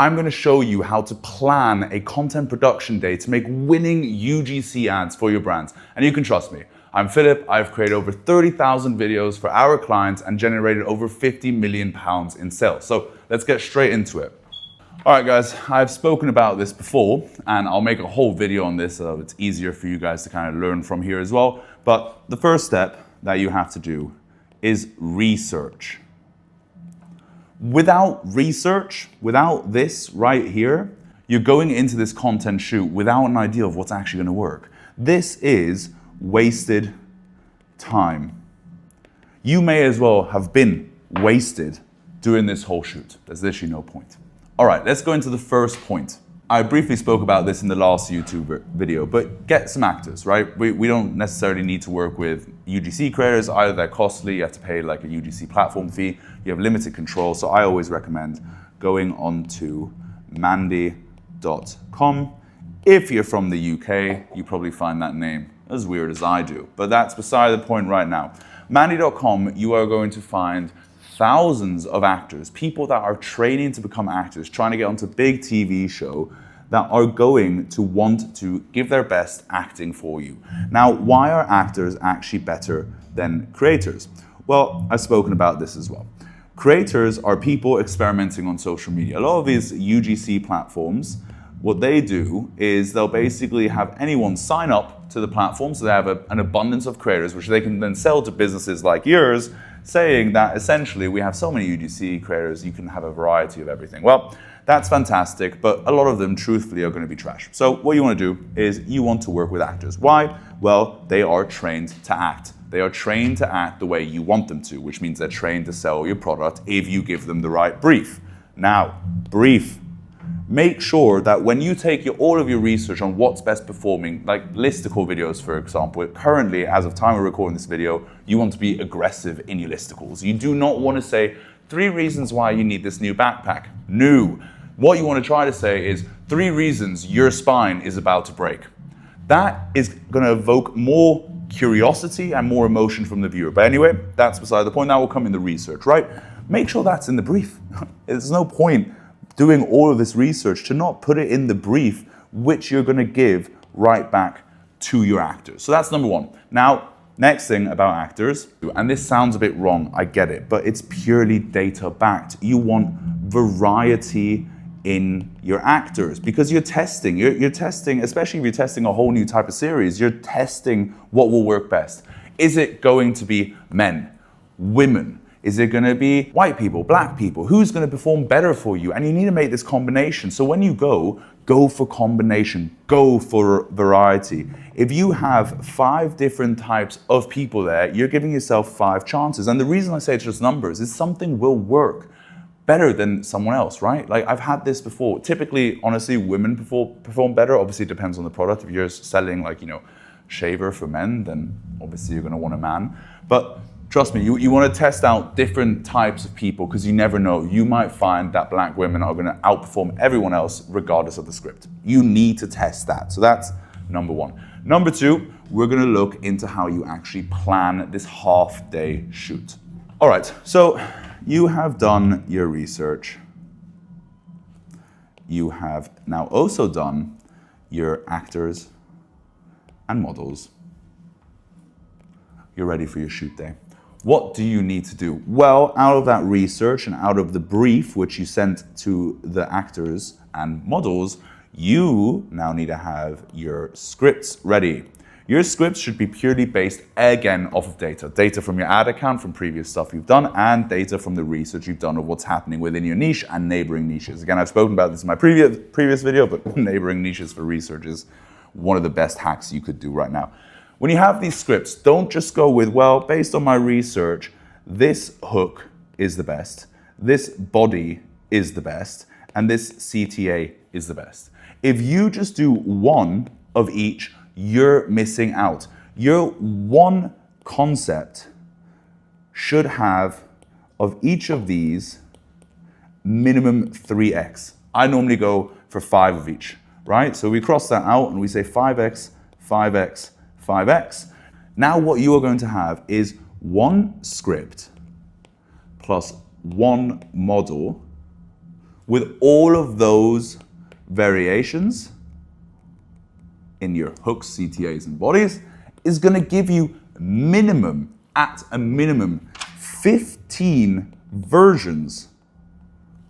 I'm going to show you how to plan a content production day to make winning UGC ads for your brands. And you can trust me. I'm Philip. I've created over 30,000 videos for our clients and generated over £50 million in sales. So let's get straight into it. All right, guys, I've spoken about this before and I'll make a whole video on this so it's easier for you guys to kind of learn from here as well. But the first step that you have to do is research. Without research, without this right here, you're going into this content shoot without an idea of what's actually going to work. This is wasted time. You may as well have been wasted doing this whole shoot. There's literally no point. All right, let's go into the first point. I briefly spoke about this in the last YouTube video, but get some actors, right? We don't necessarily need to work with UGC creators. Either they're costly, you have to pay like a UGC platform fee, you have limited control. So I always recommend going on to Mandy.com. If you're from the UK, you probably find that name as weird as I do, but that's beside the point right now. Mandy.com, you are going to find thousands of actors, people that are training to become actors, trying to get onto a big TV show, that are going to want to give their best acting for you. Now, why are actors actually better than creators? Well, I've spoken about this as well. Creators are people experimenting on social media. A lot of these UGC platforms, what they do is they'll basically have anyone sign up to the platform, so they have an abundance of creators, which they can then sell to businesses like yours, saying that essentially we have so many UGC creators, you can have a variety of everything. Well, that's fantastic, but a lot of them truthfully are going to be trash. So what you want to do is you want to work with actors. Why? Well, they are trained to act. They are trained to act the way you want them to, which means they're trained to sell your product if you give them the right brief. Now, brief. Make sure that when you take all of your research on what's best performing, like listicle videos, for example, currently, as of time of recording this video, you want to be aggressive in your listicles. You do not want to say 3 reasons why you need this new backpack. No. What you want to try to say is 3 reasons your spine is about to break. That is going to evoke more curiosity and more emotion from the viewer. But anyway, that's beside the point. That will come in the research, right? Make sure that's in the brief. There's no point doing all of this research to not put it in the brief, which you're going to give right back to your actors. So that's number 1. Now, next thing about actors, and this sounds a bit wrong, I get it, but it's purely data backed. You want variety in your actors because you're testing, especially if you're testing a whole new type of series, you're testing what will work best. Is it going to be men, women? Is it going to be white people, black people? Who's going to perform better for you? And you need to make this combination. So when you go for combination, go for variety. If you have 5 different types of people there, you're giving yourself 5 chances. And the reason I say it's just numbers is something will work better than someone else, right? Like I've had this before. Typically, honestly, women perform better. Obviously, it depends on the product. If you're selling like, shaver for men, then obviously you're going to want a man. But trust me, you want to test out different types of people because you never know. You might find that black women are going to outperform everyone else regardless of the script. You need to test that. So that's number 1. Number 2, we're going to look into how you actually plan this half-day shoot. All right, so you have done your research. You have now also done your actors and models. You're ready for your shoot day. What do you need to do? Well, out of that research and out of the brief which you sent to the actors and models, you now need to have your scripts ready. Your scripts should be purely based, again, off of data. Data from your ad account, from previous stuff you've done, and data from the research you've done of what's happening within your niche and neighboring niches. Again, I've spoken about this in my previous video, but neighboring niches for research is one of the best hacks you could do right now. When you have these scripts, don't just go with, well, based on my research, this hook is the best, this body is the best, and this CTA is the best. If you just do one of each, you're missing out. Your one concept should have, of each of these, minimum 3x. I normally go for 5 of each, right? So we cross that out and we say 5x, 5x, 5x. Now what you are going to have is 1 script plus 1 model with all of those variations in your hooks, CTAs, and bodies is going to give you at a minimum, 15 versions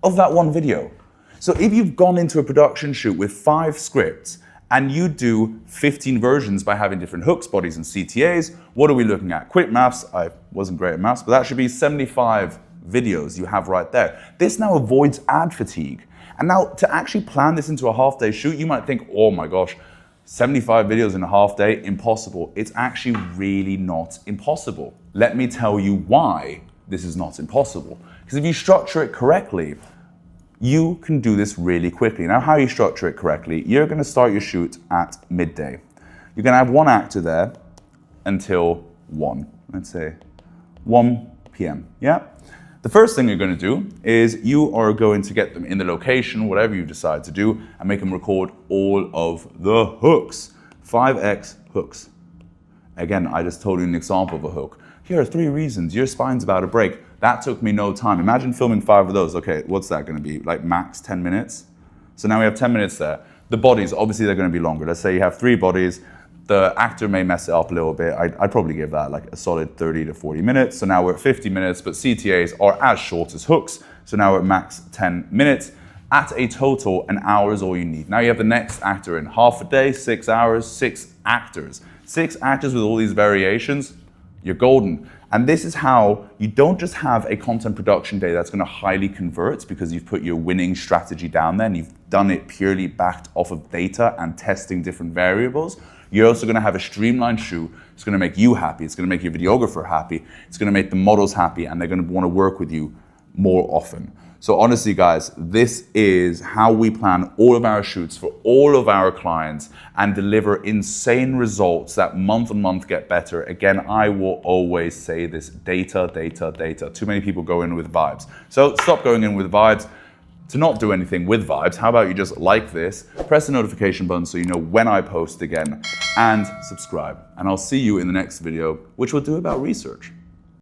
of that one video. So if you've gone into a production shoot with 5 scripts and you do 15 versions by having different hooks, bodies, and CTAs, what are we looking at? Quick maths, I wasn't great at maths, but that should be 75 videos you have right there. This now avoids ad fatigue. And now to actually plan this into a half-day shoot, you might think, oh my gosh, 75 videos in a half day, impossible. It's actually really not impossible. Let me tell you why this is not impossible. Because if you structure it correctly, you can do this really quickly. Now, how you structure it correctly, you're going to start your shoot at midday. You're going to have one actor there until 1, let's say 1 p.m. Yeah? The first thing you're going to do is you are going to get them in the location, whatever you decide to do, and make them record all of the hooks. 5x hooks. Again, I just told you an example of a hook. Here are 3 reasons your spine's about to break. That took me no time. Imagine filming 5 of those. Okay, what's that going to be? Like max 10 minutes? So now we have 10 minutes there. The bodies, obviously they're going to be longer. Let's say you have 3 bodies. The actor may mess it up a little bit. I'd probably give that like a solid 30 to 40 minutes. So now we're at 50 minutes, but CTAs are as short as hooks. So now we're at max 10 minutes. At a total, an hour is all you need. Now you have the next actor in half a day, 6 hours, 6 actors. 6 actors with all these variations, you're golden. And this is how you don't just have a content production day that's going to highly convert because you've put your winning strategy down there and you've done it purely backed off of data and testing different variables. You're also going to have a streamlined shoot. It's going to make you happy. It's going to make your videographer happy. It's going to make the models happy, and they're going to want to work with you more often. So honestly, guys, this is how we plan all of our shoots for all of our clients and deliver insane results that month on month get better. Again, I will always say this: data, data, data. Too many people go in with vibes. So stop going in with vibes. To not do anything with vibes, how about you just like this, press the notification button so you know when I post again, and subscribe. And I'll see you in the next video, which we'll do about research.